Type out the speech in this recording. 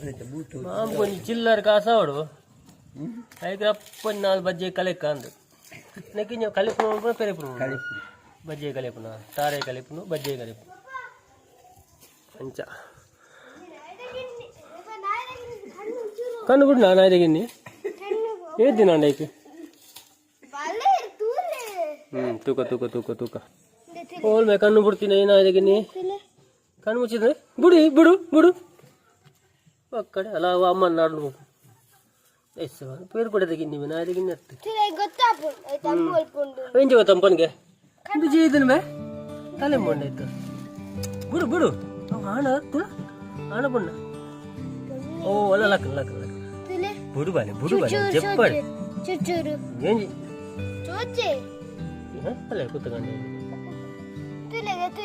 కొంచెం చిల్లర కాసావాడు అయితే కొన్ని 4 బజ్జీ కలెక్క అందు నెక్కి కలిపిన పెరుపును బజ్జీ కలిపిన తారే కలిపిను బజ్జీ కలిపు మంచా కన్ను కూడా నా దగ్గర ఏది తినండి అయితే ತೂಕ ತೂಕ ತೂಕ ತೂಕ ಓಲ್ ಮೇ ಕಣ್ಣು ಬಿಡ್ತೀನಿ ನಾ ಇದಕ್ಕೆ ಕಣ್ಣು ಮುಚ್ಚಿದ್ರೆ ಬಿಡಿ ಬಿಡು ಬಿಡು ಅಕ್ಕಡೆ ಅಲ್ಲ ಅಮ್ಮ ನಾಡು ಎಷ್ಟು పేరు కూడా దిగింది నా దిగింది ఏం చెబుతాం పనికి ఇది చేయదు మే తలే మొండ అయితే బిడు బిడు ఆన ఆన బున్న ఓ అలా లక్క లక్క బుడు బాలే చెప్పాడు ఏం చూచి అలా కొత్తగా